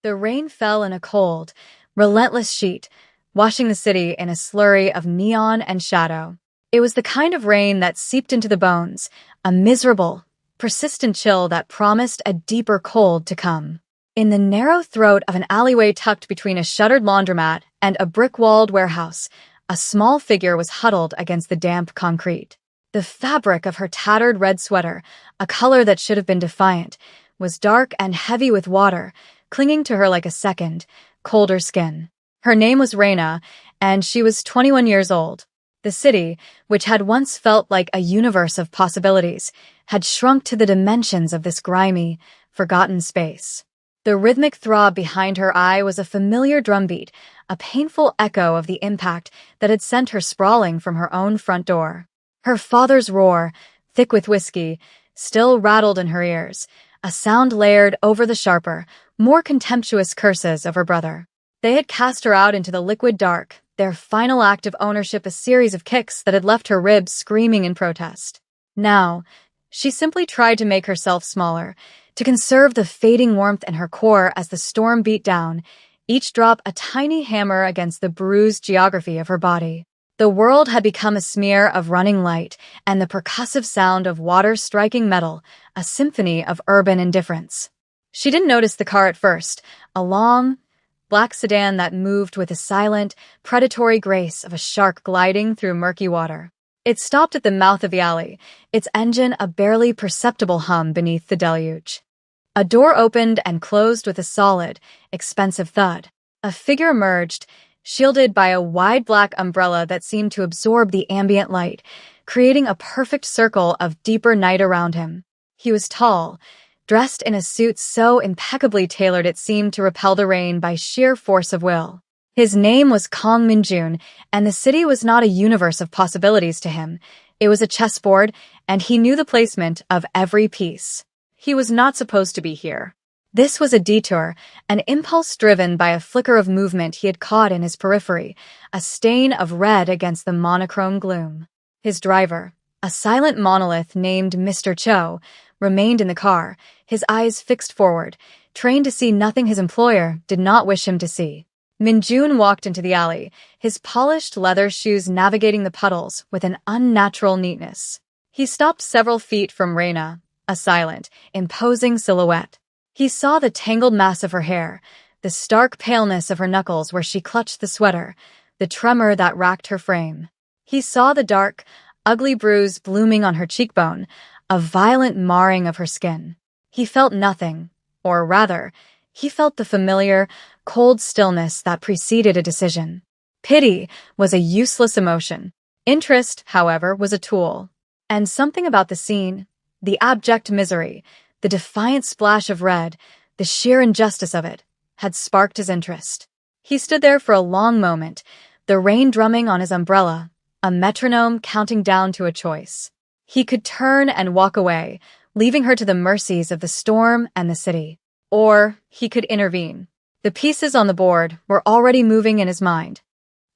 The rain fell in a cold, relentless sheet, washing the city in a slurry of neon and shadow. It was the kind of rain that seeped into the bones, a miserable, persistent chill that promised a deeper cold to come. In the narrow throat of an alleyway tucked between a shuttered laundromat and a brick-walled warehouse, a small figure was huddled against the damp concrete. The fabric of her tattered red sweater, a color that should have been defiant, was dark and heavy with water, clinging to her like a second, colder skin. Her name was Reina, and she was 21 years old. The city, which had once felt like a universe of possibilities, had shrunk to the dimensions of this grimy, forgotten space. The rhythmic throb behind her eye was a familiar drumbeat, a painful echo of the impact that had sent her sprawling from her own front door. Her father's roar, thick with whiskey, still rattled in her ears, a sound layered over the sharper, more contemptuous curses of her brother. They had cast her out into the liquid dark, their final act of ownership a series of kicks that had left her ribs screaming in protest. Now, she simply tried to make herself smaller, to conserve the fading warmth in her core as the storm beat down, each drop a tiny hammer against the bruised geography of her body. The world had become a smear of running light and the percussive sound of water striking metal, a symphony of urban indifference. She didn't notice the car at first, a long, black sedan that moved with the silent, predatory grace of a shark gliding through murky water. It stopped at the mouth of the alley, its engine a barely perceptible hum beneath the deluge. A door opened and closed with a solid, expensive thud. A figure emerged, shielded by a wide black umbrella that seemed to absorb the ambient light, creating a perfect circle of deeper night around him. He was tall, dressed in a suit so impeccably tailored it seemed to repel the rain by sheer force of will. His name was Kong Minjun, and the city was not a universe of possibilities to him. It was a chessboard, and he knew the placement of every piece. He was not supposed to be here. This was a detour, an impulse driven by a flicker of movement he had caught in his periphery, a stain of red against the monochrome gloom. His driver, a silent monolith named Mr. Cho, remained in the car, his eyes fixed forward, trained to see nothing his employer did not wish him to see. Minjun walked into the alley, his polished leather shoes navigating the puddles with an unnatural neatness. He stopped several feet from Reina, a silent, imposing silhouette. He saw the tangled mass of her hair, the stark paleness of her knuckles where she clutched the sweater, the tremor that racked her frame. He saw the dark, ugly bruise blooming on her cheekbone, a violent marring of her skin. He felt nothing, or rather, he felt the familiar, cold stillness that preceded a decision. Pity was a useless emotion. Interest, however, was a tool. And something about the scene, the abject misery, the defiant splash of red, the sheer injustice of it, had sparked his interest. He stood there for a long moment, the rain drumming on his umbrella, a metronome counting down to a choice. He could turn and walk away, leaving her to the mercies of the storm and the city. Or he could intervene. The pieces on the board were already moving in his mind.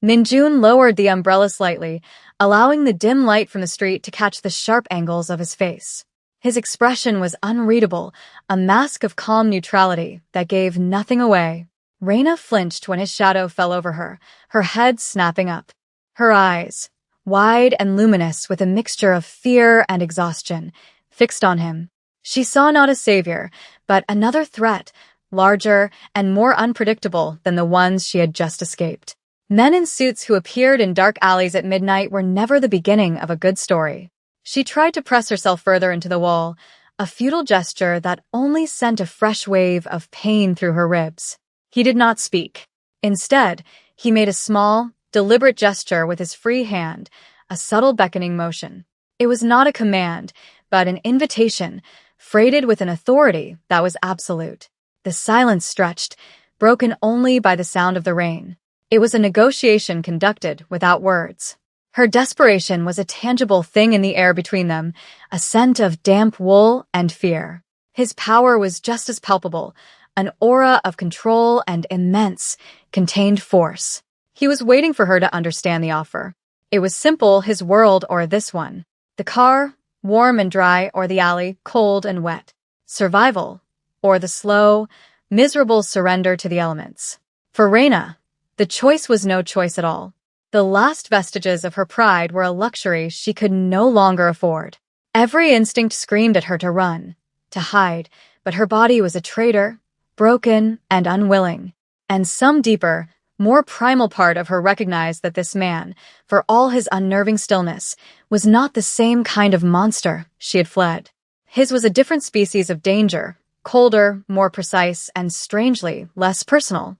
Minjun lowered the umbrella slightly, allowing the dim light from the street to catch the sharp angles of his face. His expression was unreadable, a mask of calm neutrality that gave nothing away. Reina flinched when his shadow fell over her, her head snapping up. Her eyes, wide and luminous with a mixture of fear and exhaustion, fixed on him. She saw not a savior, but another threat, larger and more unpredictable than the ones she had just escaped. Men in suits who appeared in dark alleys at midnight were never the beginning of a good story. She tried to press herself further into the wall, a futile gesture that only sent a fresh wave of pain through her ribs. He did not speak. Instead, he made a small, deliberate gesture with his free hand, a subtle beckoning motion. It was not a command, but an invitation, freighted with an authority that was absolute. The silence stretched, broken only by the sound of the rain. It was a negotiation conducted without words. Her desperation was a tangible thing in the air between them, a scent of damp wool and fear. His power was just as palpable, an aura of control and immense, contained force. He was waiting for her to understand the offer. It was simple, his world or this one. The car, warm and dry, or the alley, cold and wet. Survival, or the slow, miserable surrender to the elements. For Reina, the choice was no choice at all. The last vestiges of her pride were a luxury she could no longer afford. Every instinct screamed at her to run, to hide, but her body was a traitor, broken and unwilling. And some deeper, more primal part of her recognized that this man, for all his unnerving stillness, was not the same kind of monster she had fled. His was a different species of danger, colder, more precise, and strangely less personal.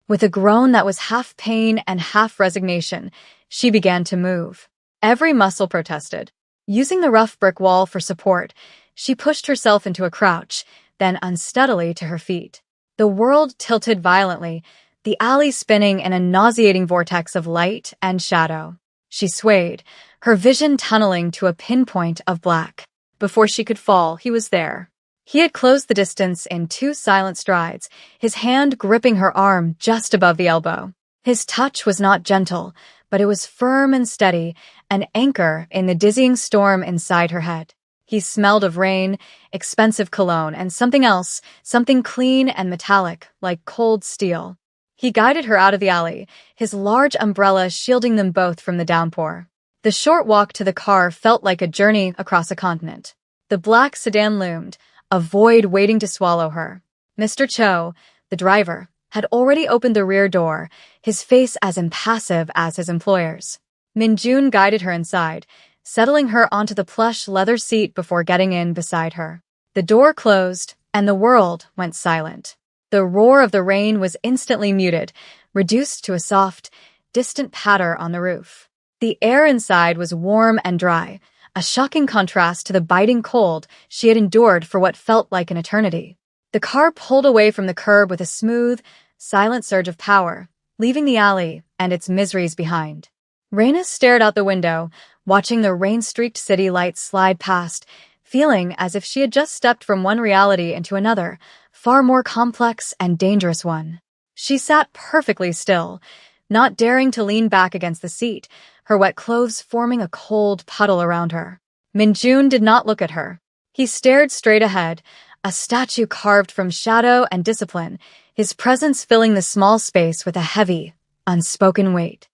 With a groan that was half pain and half resignation, she began to move. Every muscle protested. Using the rough brick wall for support, she pushed herself into a crouch, then unsteadily to her feet. The world tilted violently, the alley spinning in a nauseating vortex of light and shadow. She swayed, her vision tunneling to a pinpoint of black. Before she could fall, he was there. He had closed the distance in 2 silent strides, his hand gripping her arm just above the elbow. His touch was not gentle, but it was firm and steady, an anchor in the dizzying storm inside her head. He smelled of rain, expensive cologne, and something else, something clean and metallic, like cold steel. He guided her out of the alley, his large umbrella shielding them both from the downpour. The short walk to the car felt like a journey across a continent. The black sedan loomed, a void waiting to swallow her. Mr. Cho, the driver, had already opened the rear door, his face as impassive as his employer's. Min-jun guided her inside, settling her onto the plush leather seat before getting in beside her. The door closed, and the world went silent. The roar of the rain was instantly muted, reduced to a soft, distant patter on the roof. The air inside was warm and dry, a shocking contrast to the biting cold she had endured for what felt like an eternity. The car pulled away from the curb with a smooth, silent surge of power, leaving the alley and its miseries behind. Reina stared out the window, watching the rain-streaked city lights slide past, feeling as if she had just stepped from one reality into another, far more complex and dangerous one. She sat perfectly still, not daring to lean back against the seat, her wet clothes forming a cold puddle around her. Min-jun did not look at her. He stared straight ahead, a statue carved from shadow and discipline, his presence filling the small space with a heavy, unspoken weight.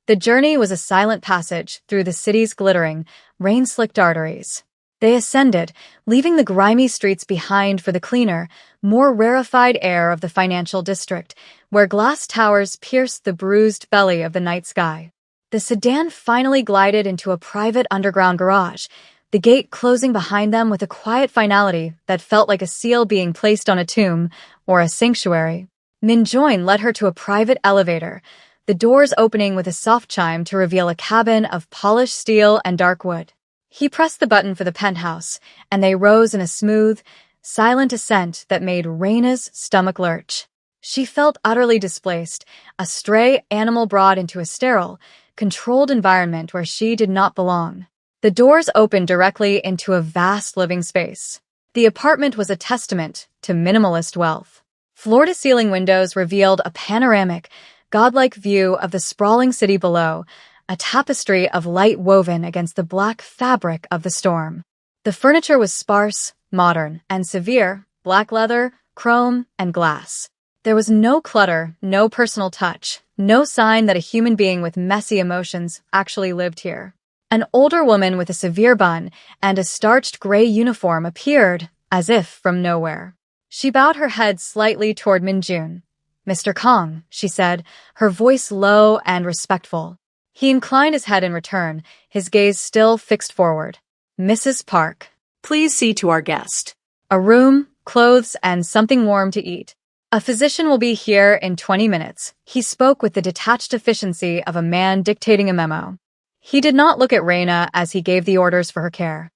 The journey was a silent passage through the city's glittering, rain-slicked arteries. They ascended, leaving the grimy streets behind for the cleaner, more rarefied air of the financial district, where glass towers pierced the bruised belly of the night sky. The sedan finally glided into a private underground garage, the gate closing behind them with a quiet finality that felt like a seal being placed on a tomb or a sanctuary. Min-jun led her to a private elevator, the doors opening with a soft chime to reveal a cabin of polished steel and dark wood. He pressed the button for the penthouse, and they rose in a smooth, silent ascent that made Reina's stomach lurch. She felt utterly displaced, a stray animal brought into a sterile, controlled environment where she did not belong. The doors opened directly into a vast living space. The apartment was a testament to minimalist wealth. Floor-to-ceiling windows revealed a panoramic, godlike view of the sprawling city below, a tapestry of light woven against the black fabric of the storm. The furniture was sparse, modern, and severe, black leather, chrome, and glass. There was no clutter, no personal touch, no sign that a human being with messy emotions actually lived here. An older woman with a severe bun and a starched gray uniform appeared, as if from nowhere. She bowed her head slightly toward Min-jun. "Mr. Kong," she said, her voice low and respectful. He inclined his head in return, his gaze still fixed forward. "Mrs. Park, please see to our guest. A room, clothes, and something warm to eat. A physician will be here in 20 minutes. He spoke with the detached efficiency of a man dictating a memo. He did not look at Reina as he gave the orders for her care.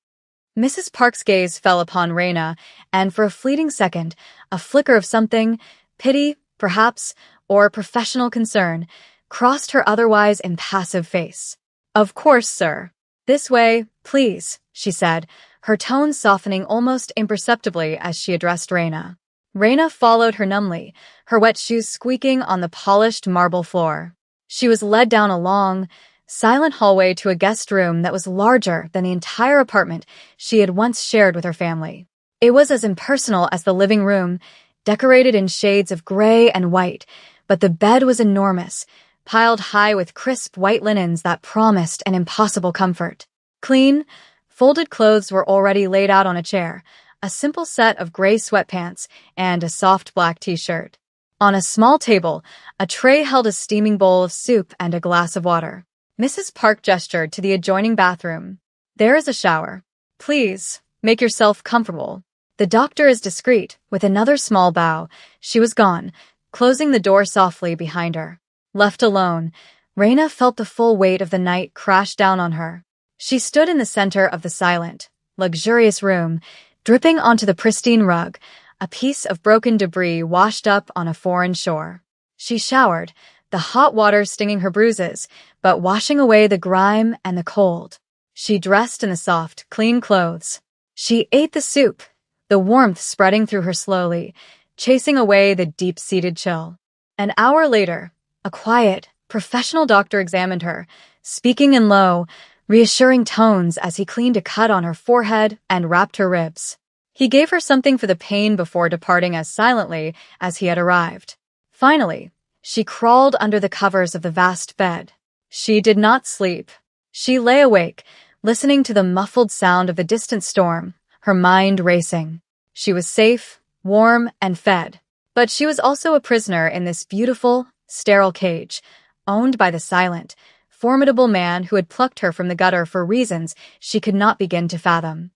Mrs. Park's gaze fell upon Reina, and for a fleeting second, a flicker of something, pity, perhaps, or professional concern, crossed her otherwise impassive face. "Of course, sir. This way, please," she said, her tone softening almost imperceptibly as she addressed Reina. Reina followed her numbly, her wet shoes squeaking on the polished marble floor. She was led down a long, silent hallway to a guest room that was larger than the entire apartment she had once shared with her family. It was as impersonal as the living room, decorated in shades of gray and white, but the bed was enormous, piled high with crisp white linens that promised an impossible comfort. Clean, folded clothes were already laid out on a chair, a simple set of gray sweatpants and a soft black t-shirt. On a small table, a tray held a steaming bowl of soup and a glass of water. Mrs. Park gestured to the adjoining bathroom. "There is a shower. Please, make yourself comfortable." The doctor is discreet. With another small bow, she was gone, closing the door softly behind her. Left alone, Raina felt the full weight of the night crash down on her. She stood in the center of the silent, luxurious room, dripping onto the pristine rug, a piece of broken debris washed up on a foreign shore. She showered, the hot water stinging her bruises, but washing away the grime and the cold. She dressed in the soft, clean clothes. She ate the soup, the warmth spreading through her slowly, chasing away the deep-seated chill. An hour later, a quiet, professional doctor examined her, speaking in low, reassuring tones as he cleaned a cut on her forehead and wrapped her ribs. He gave her something for the pain before departing as silently as he had arrived. Finally, she crawled under the covers of the vast bed. She did not sleep. She lay awake, listening to the muffled sound of the distant storm, her mind racing. She was safe, warm, and fed. But she was also a prisoner in this beautiful, sterile cage, owned by the silent, formidable man who had plucked her from the gutter for reasons she could not begin to fathom.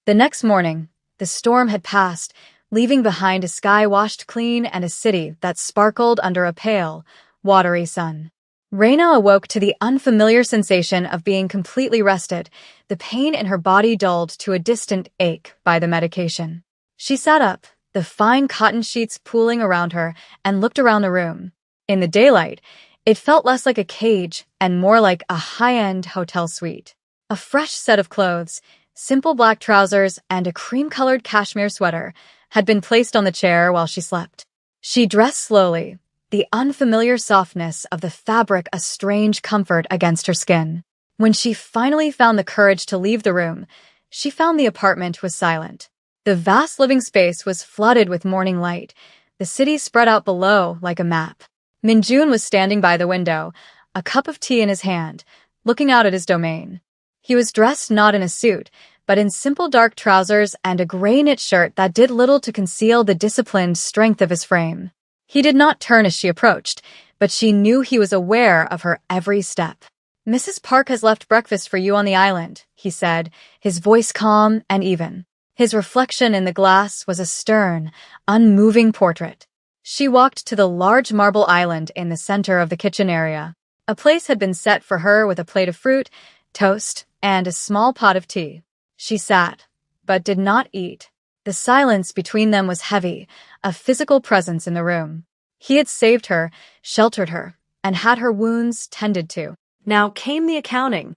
The next morning, the storm had passed, leaving behind a sky washed clean and a city that sparkled under a pale, watery sun. Raina awoke to the unfamiliar sensation of being completely rested, the pain in her body dulled to a distant ache by the medication. She sat up, the fine cotton sheets pooling around her, and looked around the room. In the daylight, it felt less like a cage and more like a high-end hotel suite. A fresh set of clothes, simple black trousers, and a cream-colored cashmere sweater had been placed on the chair while she slept. She dressed slowly, the unfamiliar softness of the fabric a strange comfort against her skin. When she finally found the courage to leave the room, she found the apartment was silent. The vast living space was flooded with morning light, the city spread out below like a map. Minjun was standing by the window, a cup of tea in his hand, looking out at his domain. He was dressed not in a suit, but in simple dark trousers and a gray knit shirt that did little to conceal the disciplined strength of his frame. He did not turn as she approached, but she knew he was aware of her every step. "Mrs. Park has left breakfast for you on the island," he said, his voice calm and even. His reflection in the glass was a stern, unmoving portrait. She walked to the large marble island in the center of the kitchen area. A place had been set for her with a plate of fruit, toast, and a small pot of tea. She sat, but did not eat. The silence between them was heavy, a physical presence in the room. He had saved her, sheltered her, and had her wounds tended to. Now came the accounting.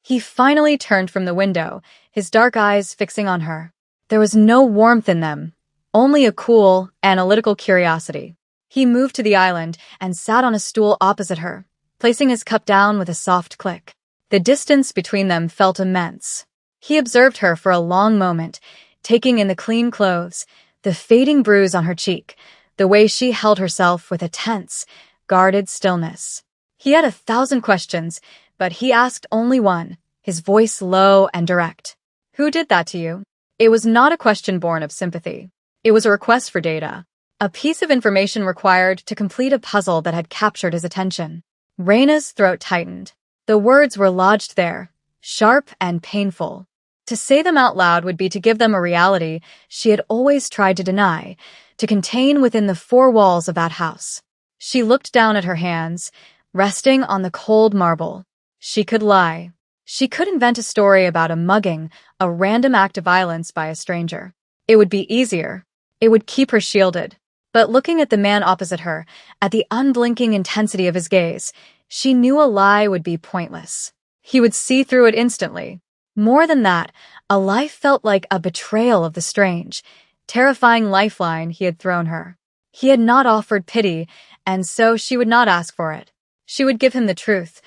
He finally turned from the window, his dark eyes fixing on her. There was no warmth in them, only a cool, analytical curiosity. He moved to the island and sat on a stool opposite her, placing his cup down with a soft click. The distance between them felt immense. He observed her for a long moment, taking in the clean clothes, the fading bruise on her cheek, the way she held herself with a tense, guarded stillness. He had 1,000 questions, but he asked only one, his voice low and direct. "Who did that to you?" It was not a question born of sympathy. It was a request for data, a piece of information required to complete a puzzle that had captured his attention. Raina's throat tightened. The words were lodged there, sharp and painful. To say them out loud would be to give them a reality she had always tried to deny, to contain within the four walls of that house. She looked down at her hands, resting on the cold marble. She could lie. She could invent a story about a mugging, a random act of violence by a stranger. It would be easier. It would keep her shielded. But looking at the man opposite her, at the unblinking intensity of his gaze, she knew a lie would be pointless. He would see through it instantly. More than that, a lie felt like a betrayal of the strange, terrifying lifeline he had thrown her. He had not offered pity, and so she would not ask for it. She would give him the truth,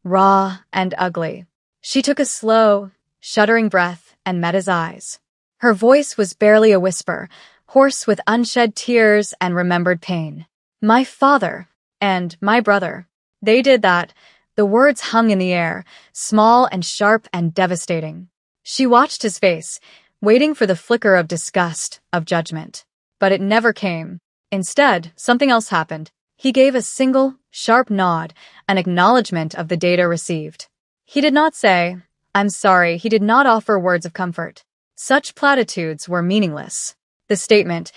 raw and ugly. She took a slow, shuddering breath and met his eyes. Her voice was barely a whisper, hoarse with unshed tears and remembered pain. My father and my brother. They did that. The words hung in the air, small and sharp and devastating. She watched his face, waiting for the flicker of disgust, of judgment. But it never came. Instead, something else happened. He gave a single, sharp nod, an acknowledgement of the data received. He did not say, "I'm sorry." He did not offer words of comfort. Such platitudes were meaningless. The statement,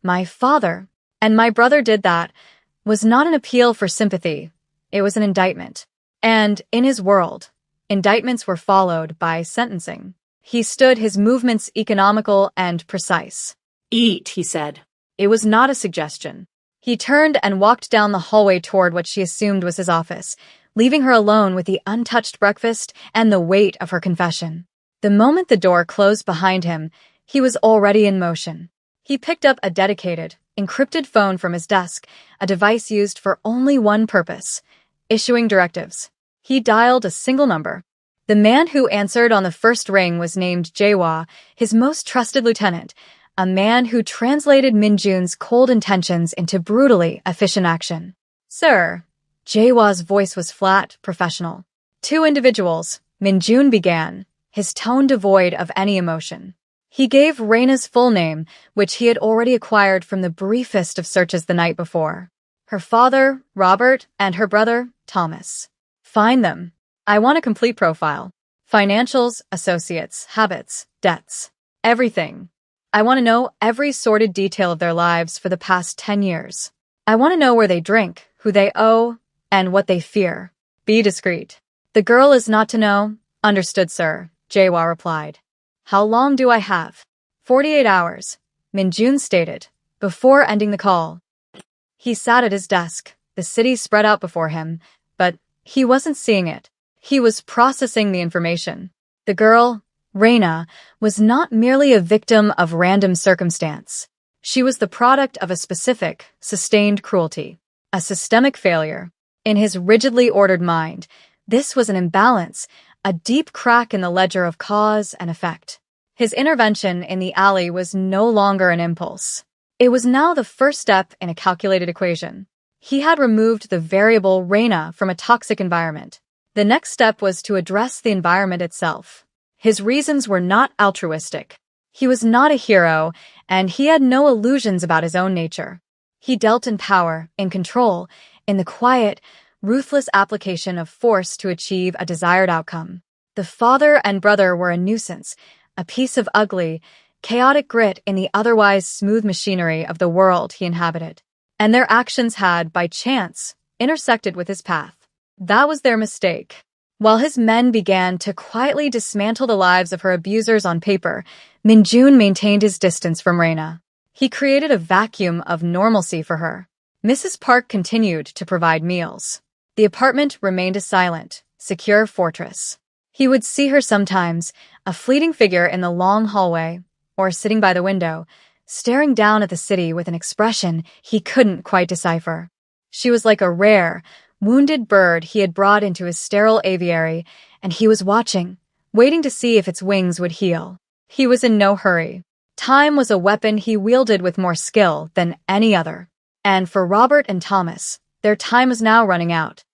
"My father and my brother did that," was not an appeal for sympathy. It was an indictment. And, in his world, indictments were followed by sentencing. He stood, his movements economical and precise. "Eat," he said. It was not a suggestion. He turned and walked down the hallway toward what she assumed was his office, leaving her alone with the untouched breakfast and the weight of her confession. The moment the door closed behind him, he was already in motion. He picked up a dedicated, encrypted phone from his desk, a device used for only one purpose: issuing directives. He dialed a single number. The man who answered on the first ring was named Jae-wha, his most trusted lieutenant, a man who translated Min-jun's cold intentions into brutally efficient action. "Sir." Jae-wha's voice was flat, professional. "Two individuals," Min-jun began, his tone devoid of any emotion. He gave Raina's full name, which he had already acquired from the briefest of searches the night before. Her father, Robert, and her brother, Thomas. "Find them. I want a complete profile. Financials, associates, habits, debts. Everything. I want to know every sordid detail of their lives for the past 10 years. I want to know where they drink, who they owe, and what they fear. Be discreet." "The girl is not to know." "Understood, sir," Jae-wha replied. "How long do I have?" 48 hours, Min-jun stated, before ending the call. He sat at his desk, the city spread out before him, but he wasn't seeing it. He was processing the information. The girl, Raina, was not merely a victim of random circumstance. She was the product of a specific, sustained cruelty, a systemic failure. In his rigidly ordered mind, this was an imbalance, a deep crack in the ledger of cause and effect. His intervention in the alley was no longer an impulse. It was now the first step in a calculated equation. He had removed the variable Raina from a toxic environment. The next step was to address the environment itself. His reasons were not altruistic. He was not a hero, and he had no illusions about his own nature. He dealt in power, in control, in the quiet, ruthless application of force to achieve a desired outcome. The father and brother were a nuisance, a piece of ugly, chaotic grit in the otherwise smooth machinery of the world he inhabited. And their actions had, by chance, intersected with his path. That was their mistake. While his men began to quietly dismantle the lives of her abusers on paper, Min-jun maintained his distance from Raina. He created a vacuum of normalcy for her. Mrs. Park continued to provide meals. The apartment remained a silent, secure fortress. He would see her sometimes, a fleeting figure in the long hallway, or sitting by the window, staring down at the city with an expression he couldn't quite decipher. She was like a rare, wounded bird he had brought into his sterile aviary, and he was watching, waiting to see if its wings would heal. He was in no hurry. Time was a weapon he wielded with more skill than any other. And for Robert and Thomas, their time was now running out.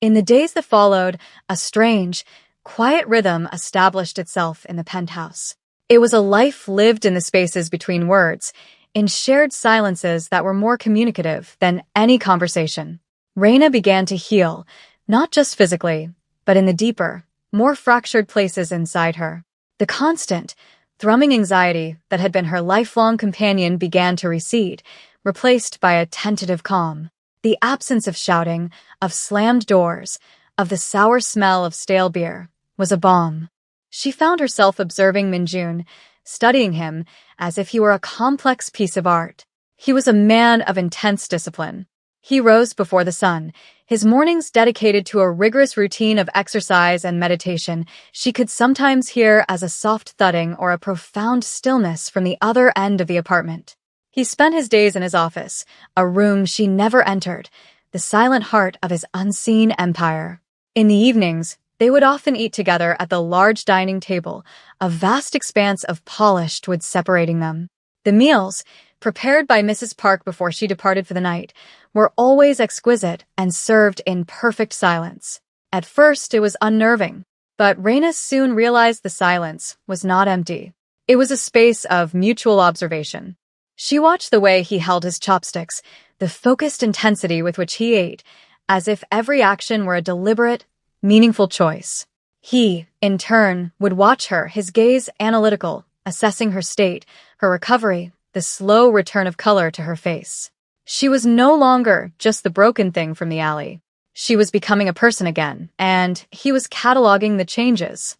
In the days that followed, a strange, quiet rhythm established itself in the penthouse. It was a life lived in the spaces between words, in shared silences that were more communicative than any conversation. Raina began to heal, not just physically, but in the deeper, more fractured places inside her. The constant, thrumming anxiety that had been her lifelong companion began to recede, replaced by a tentative calm. The absence of shouting, of slammed doors, of the sour smell of stale beer, was a balm. She found herself observing Min-jun, studying him as if he were a complex piece of art. He was a man of intense discipline. He rose before the sun, his mornings dedicated to a rigorous routine of exercise and meditation she could sometimes hear as a soft thudding or a profound stillness from the other end of the apartment. He spent his days in his office, a room she never entered, the silent heart of his unseen empire. In the evenings, they would often eat together at the large dining table, a vast expanse of polished wood separating them. The meals, prepared by Mrs. Park before she departed for the night, were always exquisite and served in perfect silence. At first, it was unnerving, but Raina soon realized the silence was not empty. It was a space of mutual observation. She watched the way he held his chopsticks, the focused intensity with which he ate, as if every action were a deliberate, meaningful choice. He, in turn, would watch her, his gaze analytical, assessing her state, her recovery, the slow return of color to her face. She was no longer just the broken thing from the alley. She was becoming a person again, and he was cataloging the changes.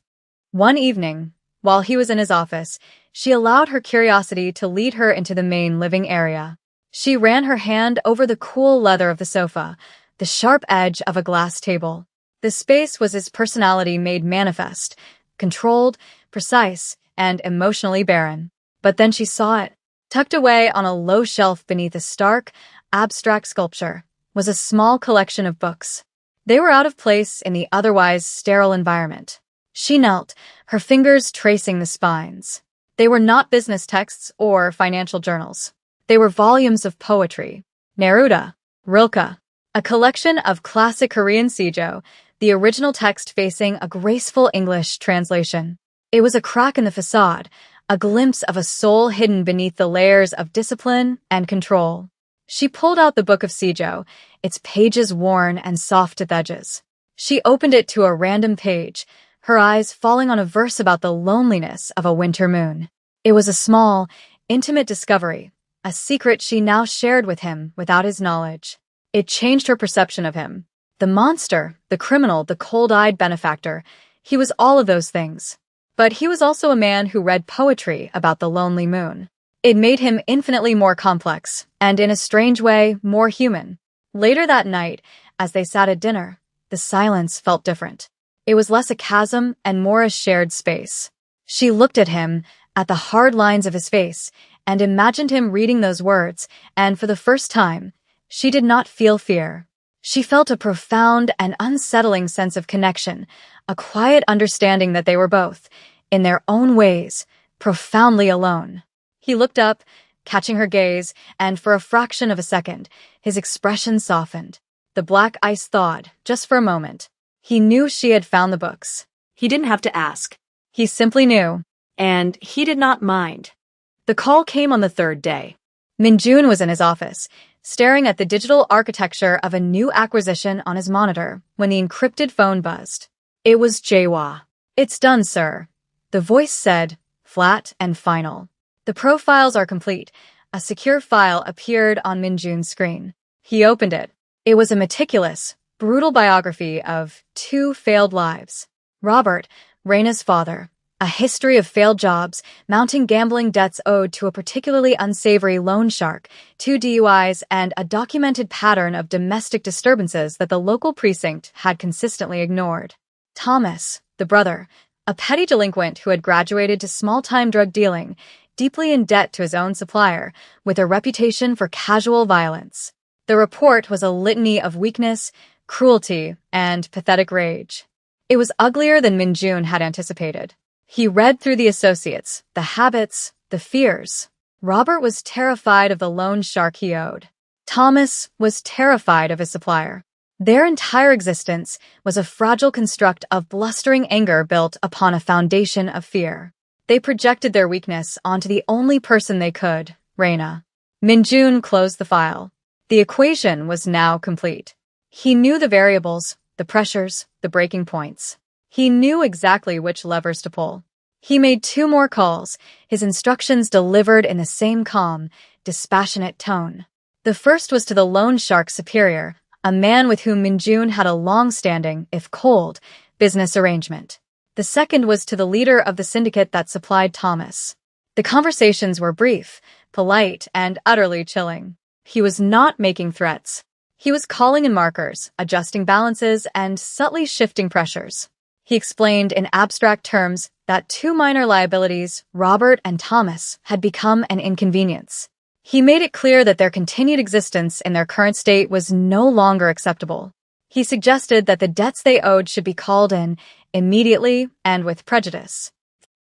One evening, while he was in his office, she allowed her curiosity to lead her into the main living area. She ran her hand over the cool leather of the sofa, the sharp edge of a glass table. The space was his personality made manifest, controlled, precise, and emotionally barren. But then she saw it. Tucked away on a low shelf beneath a stark, abstract sculpture was a small collection of books. They were out of place in the otherwise sterile environment. She knelt, her fingers tracing the spines. They were not business texts or financial journals. They were volumes of poetry. Neruda, Rilke, a collection of classic Korean seijo, the original text facing a graceful English translation. It was a crack in the facade, a glimpse of a soul hidden beneath the layers of discipline and control. She pulled out the book of seijo, its pages worn and soft at the edges. She opened it to a random page, her eyes falling on a verse about the loneliness of a winter moon. It was a small, intimate discovery, a secret she now shared with him without his knowledge. It changed her perception of him. The monster, the criminal, the cold-eyed benefactor, he was all of those things. But he was also a man who read poetry about the lonely moon. It made him infinitely more complex, and in a strange way, more human. Later that night, as they sat at dinner, the silence felt different. It was less a chasm and more a shared space. She looked at him, at the hard lines of his face, and imagined him reading those words, and for the first time, she did not feel fear. She felt a profound and unsettling sense of connection, a quiet understanding that they were both, in their own ways, profoundly alone. He looked up, catching her gaze, and for a fraction of a second, his expression softened. The black ice thawed, just for a moment. He knew she had found the books. He didn't have to ask. He simply knew. And he did not mind. The call came on the third day. Minjun was in his office, staring at the digital architecture of a new acquisition on his monitor when the encrypted phone buzzed. It was Jaehwa. "It's done, sir," the voice said, flat and final. "The profiles are complete." A secure file appeared on Minjun's screen. He opened it. It was a meticulous, brutal biography of 2 failed lives. Robert, Raina's father, a history of failed jobs, mounting gambling debts owed to a particularly unsavory loan shark, 2 DUIs, and a documented pattern of domestic disturbances that the local precinct had consistently ignored. Thomas, the brother, a petty delinquent who had graduated to small-time drug dealing, deeply in debt to his own supplier, with a reputation for casual violence. The report was a litany of weakness, cruelty, and pathetic rage. It was uglier than Minjun had anticipated. He read through the associates, the habits, the fears. Robert was terrified of the loan shark he owed. Thomas was terrified of his supplier. Their entire existence was a fragile construct of blustering anger built upon a foundation of fear. They projected their weakness onto the only person they could, Raina. Minjun closed the file. The equation was now complete. He knew the variables, the pressures, the breaking points. He knew exactly which levers to pull. He made 2 more calls, his instructions delivered in the same calm, dispassionate tone. The first was to the loan shark's superior, a man with whom Minjun had a long-standing, if cold, business arrangement. The second was to the leader of the syndicate that supplied Thomas. The conversations were brief, polite, and utterly chilling. He was not making threats. He was calling in markers, adjusting balances, and subtly shifting pressures. He explained in abstract terms that 2 minor liabilities, Robert and Thomas, had become an inconvenience. He made it clear that their continued existence in their current state was no longer acceptable. He suggested that the debts they owed should be called in immediately and with prejudice.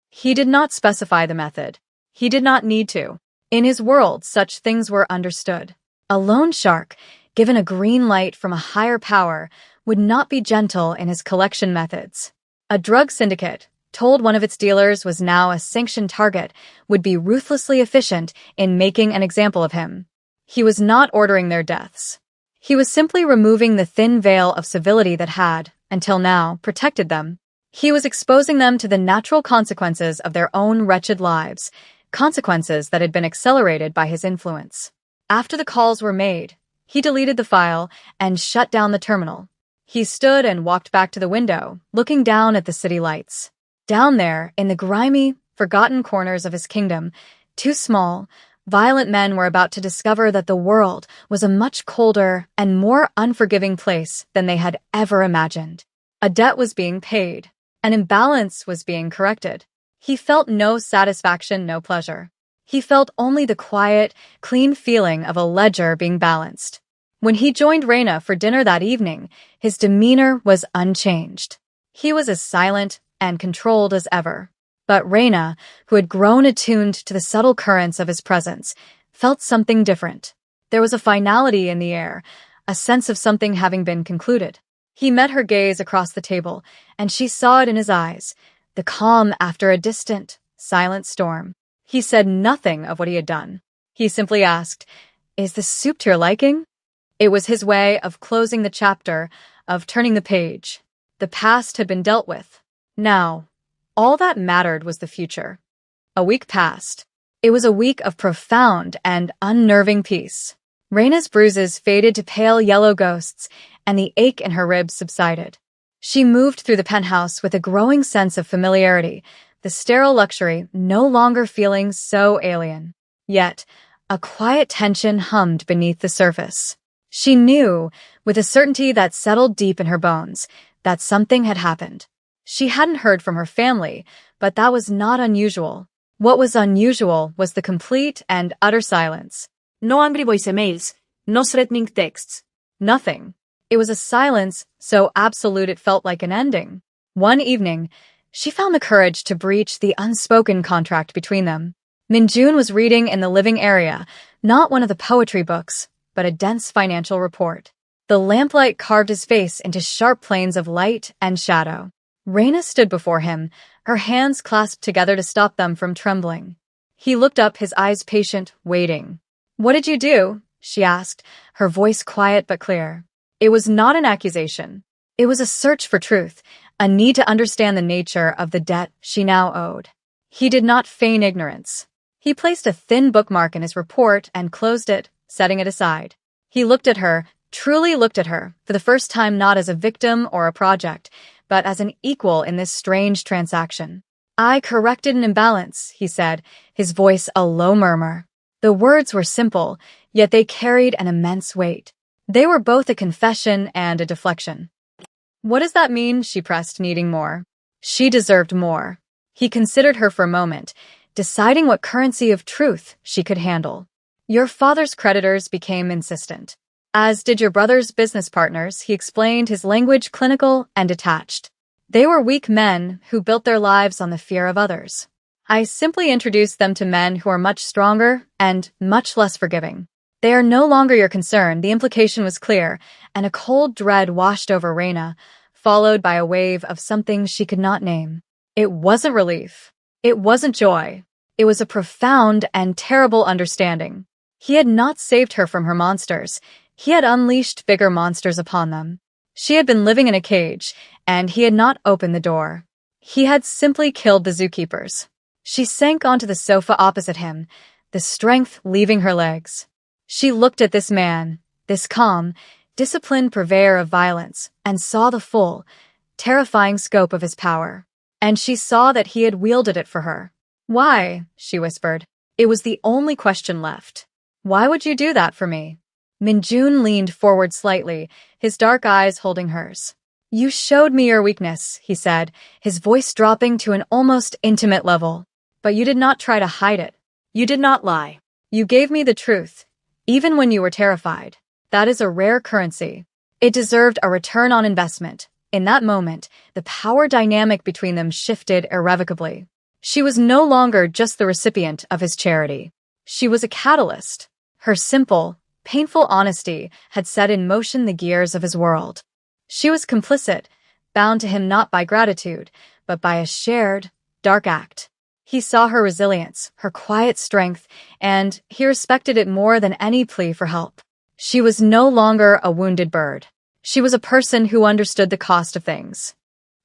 He did not specify the method. He did not need to. In his world, such things were understood. A loan shark, given a green light from a higher power, would not be gentle in his collection methods. A drug syndicate, told one of its dealers was now a sanctioned target, would be ruthlessly efficient in making an example of him. He was not ordering their deaths. He was simply removing the thin veil of civility that had, until now, protected them. He was exposing them to the natural consequences of their own wretched lives, consequences that had been accelerated by his influence. After the calls were made, he deleted the file and shut down the terminal. He stood and walked back to the window, looking down at the city lights. Down there, in the grimy, forgotten corners of his kingdom, two small, violent men were about to discover that the world was a much colder and more unforgiving place than they had ever imagined. A debt was being paid. An imbalance was being corrected. He felt no satisfaction, no pleasure. He felt only the quiet, clean feeling of a ledger being balanced. When he joined Reina for dinner that evening, his demeanor was unchanged. He was as silent and controlled as ever. But Reina, who had grown attuned to the subtle currents of his presence, felt something different. There was a finality in the air, a sense of something having been concluded. He met her gaze across the table, and she saw it in his eyes, the calm after a distant, silent storm. He said nothing of what he had done. He simply asked, "Is the soup to your liking?" It was his way of closing the chapter, of turning the page. The past had been dealt with. Now, all that mattered was the future. A week passed. It was a week of profound and unnerving peace. Reina's bruises faded to pale yellow ghosts, and the ache in her ribs subsided. She moved through the penthouse with a growing sense of familiarity, the sterile luxury no longer feeling so alien. Yet, a quiet tension hummed beneath the surface. She knew, with a certainty that settled deep in her bones, that something had happened. She hadn't heard from her family, but that was not unusual. What was unusual was the complete and utter silence. No angry voicemails, no threatening texts. Nothing. It was a silence so absolute it felt like an ending. One evening, she found the courage to breach the unspoken contract between them. Minjun was reading in the living area, not one of the poetry books, but a dense financial report. The lamplight carved his face into sharp planes of light and shadow. Reina stood before him, her hands clasped together to stop them from trembling. He looked up, his eyes patient, waiting. "What did you do?" she asked, her voice quiet but clear. It was not an accusation. It was a search for truth, a need to understand the nature of the debt she now owed. He did not feign ignorance. He placed a thin bookmark in his report and closed it, setting it aside. He looked at her, truly looked at her, for the first time not as a victim or a project, but as an equal in this strange transaction. "I corrected an imbalance," he said, his voice a low murmur. The words were simple, yet they carried an immense weight. They were both a confession and a deflection. "What does that mean?" she pressed, needing more. She deserved more. He considered her for a moment, deciding what currency of truth she could handle. "Your father's creditors became insistent. As did your brother's business partners," he explained, his language clinical and detached. "They were weak men who built their lives on the fear of others. I simply introduced them to men who are much stronger and much less forgiving. They are no longer your concern." The implication was clear, and a cold dread washed over Reina, followed by a wave of something she could not name. It wasn't relief. It wasn't joy. It was a profound and terrible understanding. He had not saved her from her monsters. He had unleashed bigger monsters upon them. She had been living in a cage, and he had not opened the door. He had simply killed the zookeepers. She sank onto the sofa opposite him, the strength leaving her legs. She looked at this man, this calm, disciplined purveyor of violence, and saw the full, terrifying scope of his power. And she saw that he had wielded it for her. "Why?" she whispered. It was the only question left. "Why would you do that for me?" Minjun leaned forward slightly, his dark eyes holding hers. "You showed me your weakness," he said, his voice dropping to an almost intimate level. "But you did not try to hide it. You did not lie. You gave me the truth, even when you were terrified. That is a rare currency. It deserved a return on investment." In that moment, the power dynamic between them shifted irrevocably. She was no longer just the recipient of his charity. She was a catalyst. Her simple, painful honesty had set in motion the gears of his world. She was complicit, bound to him not by gratitude, but by a shared, dark act. He saw her resilience, her quiet strength, and he respected it more than any plea for help. She was no longer a wounded bird. She was a person who understood the cost of things.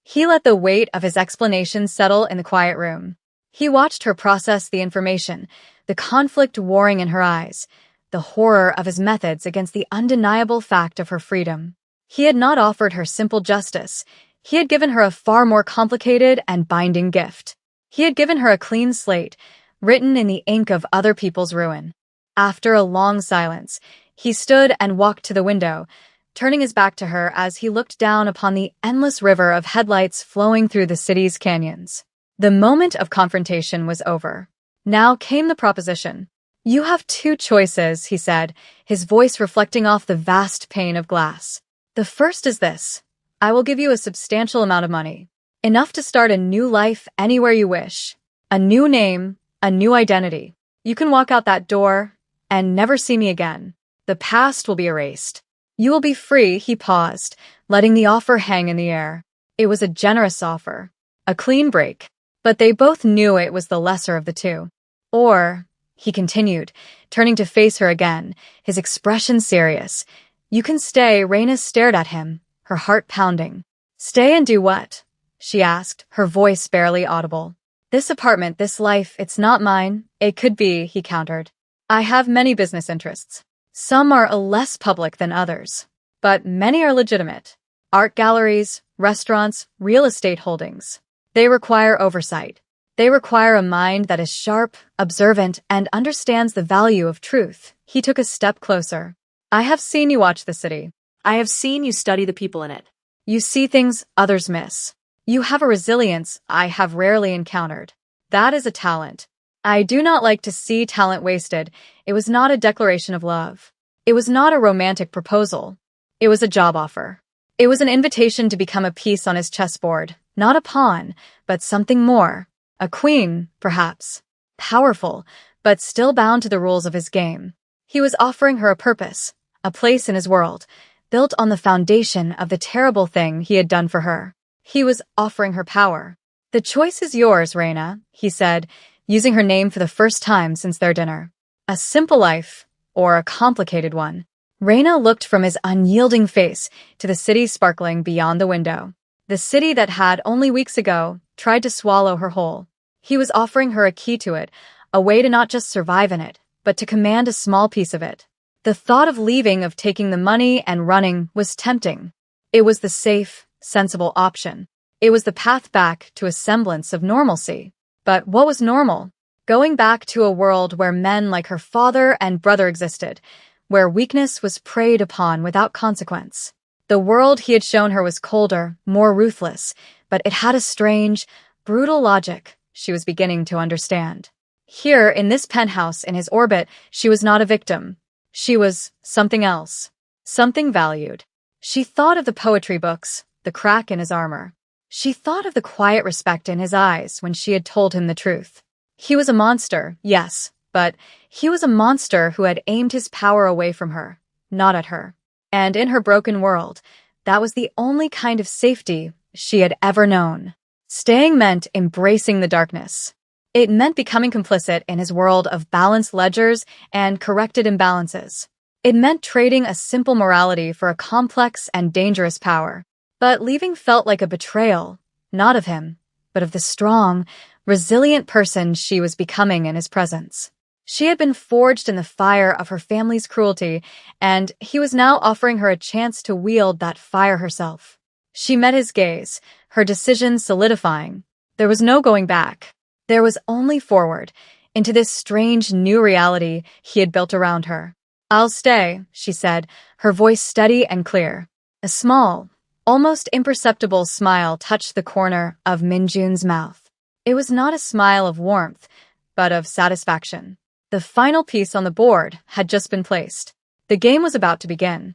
He let the weight of his explanation settle in the quiet room. He watched her process the information, the conflict warring in her eyes, the horror of his methods against the undeniable fact of her freedom. He had not offered her simple justice. He had given her a far more complicated and binding gift. He had given her a clean slate, written in the ink of other people's ruin. After a long silence, he stood and walked to the window, turning his back to her as he looked down upon the endless river of headlights flowing through the city's canyons. The moment of confrontation was over. Now came the proposition. "You have two choices," he said, his voice reflecting off the vast pane of glass. "The first is this. I will give you a substantial amount of money. Enough to start a new life anywhere you wish. A new name, a new identity. You can walk out that door and never see me again. The past will be erased. You will be free." He paused, letting the offer hang in the air. It was a generous offer. A clean break. But they both knew it was the lesser of the two. "Or," he continued, turning to face her again, his expression serious, "you can stay." Raina stared at him, her heart pounding. "Stay and do what?" she asked, her voice barely audible. "This apartment, this life, it's not mine." "It could be," he countered. "I have many business interests. Some are less public than others, but many are legitimate. Art galleries, restaurants, real estate holdings. They require oversight. They require a mind that is sharp, observant, and understands the value of truth." He took a step closer. "I have seen you watch the city. I have seen you study the people in it. You see things others miss. You have a resilience I have rarely encountered. That is a talent. I do not like to see talent wasted." It was not a declaration of love. It was not a romantic proposal. It was a job offer. It was an invitation to become a piece on his chessboard, not a pawn, but something more. A queen, perhaps. Powerful, but still bound to the rules of his game. He was offering her a purpose, a place in his world, built on the foundation of the terrible thing he had done for her. He was offering her power. "The choice is yours, Raina," he said, using her name for the first time since their dinner. "A simple life, or a complicated one." Raina looked from his unyielding face to the city sparkling beyond the window. The city that had, only weeks ago, tried to swallow her whole. He was offering her a key to it, a way to not just survive in it, but to command a small piece of it. The thought of leaving, of taking the money and running, was tempting. It was the safe, sensible option. It was the path back to a semblance of normalcy. But what was normal? Going back to a world where men like her father and brother existed, where weakness was preyed upon without consequence. The world he had shown her was colder, more ruthless, but it had a strange, brutal logic she was beginning to understand. Here, in this penthouse in his orbit, she was not a victim. She was something else. Something valued. She thought of the poetry books, the crack in his armor. She thought of the quiet respect in his eyes when she had told him the truth. He was a monster, yes, but he was a monster who had aimed his power away from her, not at her. And in her broken world, that was the only kind of safety she had ever known. Staying meant embracing the darkness. It meant becoming complicit in his world of balanced ledgers and corrected imbalances. It meant trading a simple morality for a complex and dangerous power. But leaving felt like a betrayal, not of him, but of the strong, resilient person she was becoming in his presence. She had been forged in the fire of her family's cruelty, and he was now offering her a chance to wield that fire herself. She met his gaze, her decision solidifying. There was no going back. There was only forward, into this strange new reality he had built around her. "I'll stay," she said, her voice steady and clear. A small, almost imperceptible smile touched the corner of Minjun's mouth. It was not a smile of warmth, but of satisfaction. The final piece on the board had just been placed. The game was about to begin.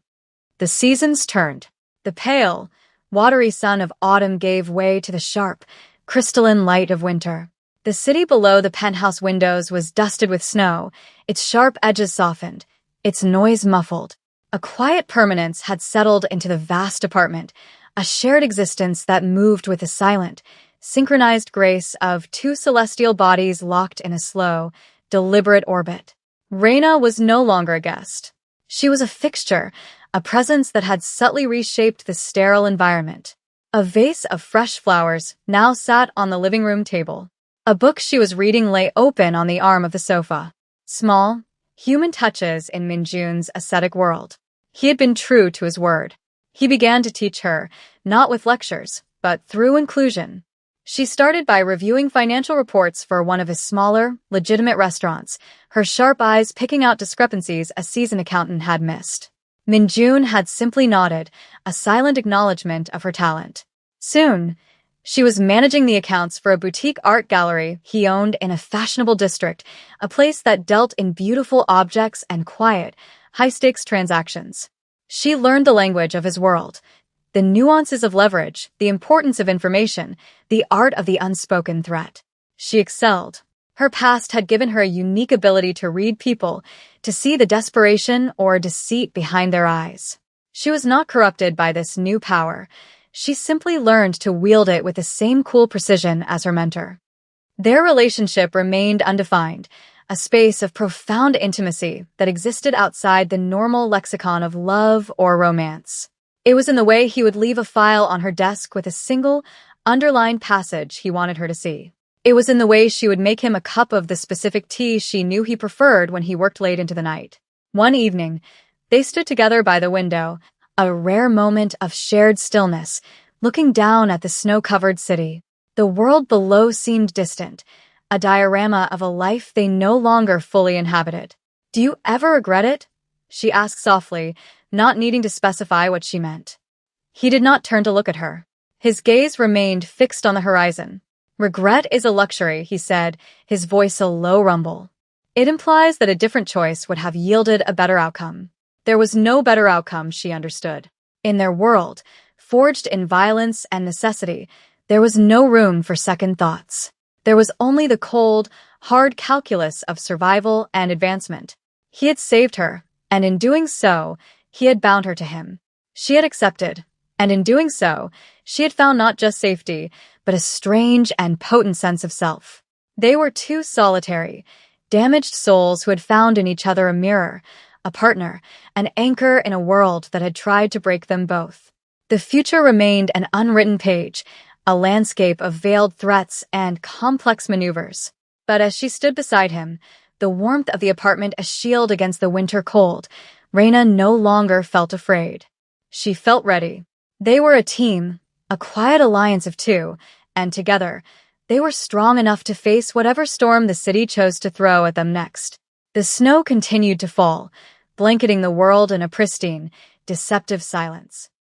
The seasons turned. The pale, watery sun of autumn gave way to the sharp, crystalline light of winter. The city below the penthouse windows was dusted with snow, its sharp edges softened, its noise muffled. A quiet permanence had settled into the vast apartment, a shared existence that moved with the silent, synchronized grace of two celestial bodies locked in a slow, deliberate orbit. Reina was no longer a guest. She was a fixture, a presence that had subtly reshaped the sterile environment. A vase of fresh flowers now sat on the living room table. A book she was reading lay open on the arm of the sofa. Small, human touches in Minjun's ascetic world. He had been true to his word. He began to teach her, not with lectures, but through inclusion. She started by reviewing financial reports for one of his smaller, legitimate restaurants, her sharp eyes picking out discrepancies a seasoned accountant had missed. Minjun had simply nodded, a silent acknowledgement of her talent. Soon, she was managing the accounts for a boutique art gallery he owned in a fashionable district, a place that dealt in beautiful objects and quiet, high-stakes transactions. She learned the language of his world, the nuances of leverage, the importance of information, the art of the unspoken threat. She excelled. Her past had given her a unique ability to read people, to see the desperation or deceit behind their eyes. She was not corrupted by this new power. She simply learned to wield it with the same cool precision as her mentor. Their relationship remained undefined, a space of profound intimacy that existed outside the normal lexicon of love or romance. It was in the way he would leave a file on her desk with a single, underlined passage he wanted her to see. It was in the way she would make him a cup of the specific tea she knew he preferred when he worked late into the night. One evening, they stood together by the window, a rare moment of shared stillness, looking down at the snow-covered city. The world below seemed distant, a diorama of a life they no longer fully inhabited. "Do you ever regret it?" she asked softly, not needing to specify what she meant. He did not turn to look at her. His gaze remained fixed on the horizon. "Regret is a luxury," he said, his voice a low rumble. "It implies that a different choice would have yielded a better outcome." There was no better outcome, she understood. In their world, forged in violence and necessity, there was no room for second thoughts. There was only the cold, hard calculus of survival and advancement. He had saved her, and in doing so, he had bound her to him. She had accepted, and in doing so, she had found not just safety, but a strange and potent sense of self. They were two solitary, damaged souls who had found in each other a mirror, a partner, an anchor in a world that had tried to break them both. The future remained an unwritten page, a landscape of veiled threats and complex maneuvers. But as she stood beside him, the warmth of the apartment a shield against the winter cold, Reina no longer felt afraid. She felt ready. They were a team, a quiet alliance of two, and together, they were strong enough to face whatever storm the city chose to throw at them next. The snow continued to fall, blanketing the world in a pristine, deceptive silence.